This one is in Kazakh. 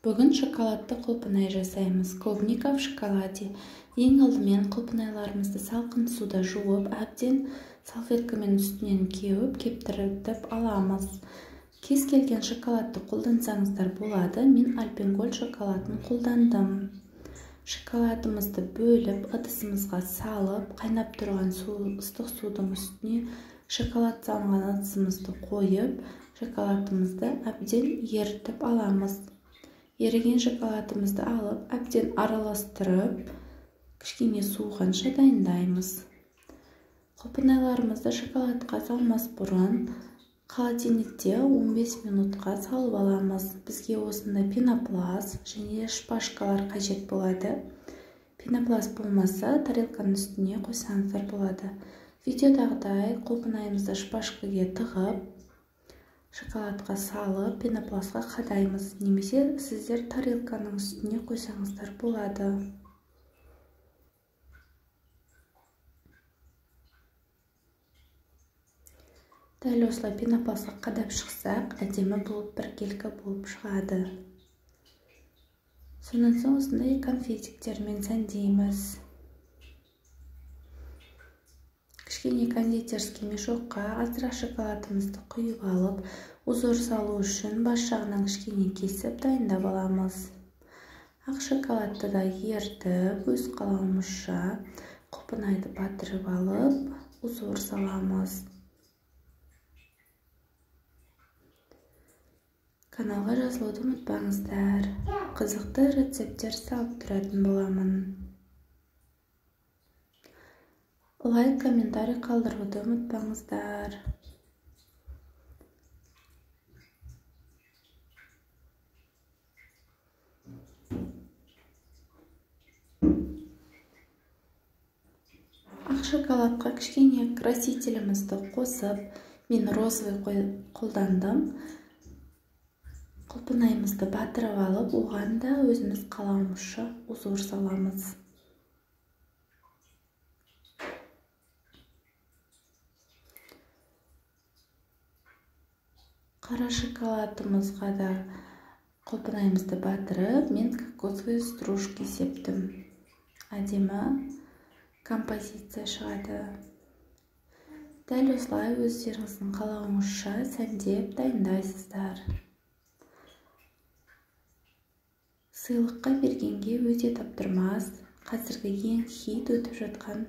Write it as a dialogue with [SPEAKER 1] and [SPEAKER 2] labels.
[SPEAKER 1] Бүгін шоколадты құлпынай жасаймыз. Клубника в шоколаде. Ең алдымен құлпынайларымызды салқын суда жуып, әбден салфеткамен үстінен кеуіп, кептіріп аламыз. Кез келген шоколадты қолдансаңыздар болады. Мен альпенгольд шоколадын қолдандым. Шоколадымызды бөліп, ыдысымызға салып, қайнап тұрған ыстық судың үстіне шоколад салынған ыдысымызды қойып, шоколадымызды әбден ерітіп аламыз. Еріген шоколадымызды алып, әбден араластырып, кішкене суығанша дайындаймыз. Құлпынайларымызды шоколадқа салмас бұрын холодильникте 15 минутқа салып аламыз. Бізге осында пенопласт және шпажкалар қажет болады. Пенопласт болмаса, тарелканың үстіне қойсаңыздар болады. Видеодағыдай құлпынайымызды шпажкаға тығып, шоколадқа салып, пенопластқа қадаймыз. Немесе сіздер тарелканың үстіне қойсаңыздар болады. Дәл осылай пенопластқа қадап шықсақ, әдемі болып біркелкі болып шығады. Сонан соң осындай конфетиктермен сәндейміз. Кішкене кондитерский мешокқа азырақ шоколадымызды құйып алып, узор салу үшін бас жағынан кішкене кесіп дайындап аламыз. Ақ шоколадты да ертіп, өз қалауымызша құлпынайды батырып алып, узор саламыз. Каналға жазылуды ұмытпаңыздар. Қызықты рецепттер салып тұратын боламын. Лайк, комментарий қалдыруды ұмытпаңыздар. Ақ шоколадқа кішкене красителімізді қосып, мен розовый қолдандым. Құлпынайымызды батырып алып, оған да өзіміз қалауымызша узор саламыз. Қара шоколадымызға да құлпынайымызды батырып, мен кокосовый стружки септім. Әдемі композиция шығады. Дәл осылай өздеріңіздің қалауыңызша сәндеп дайындайсыздар. Сыйлыққа бергенге өте таптырмас. Қазіргі ең хит өтіп жатқан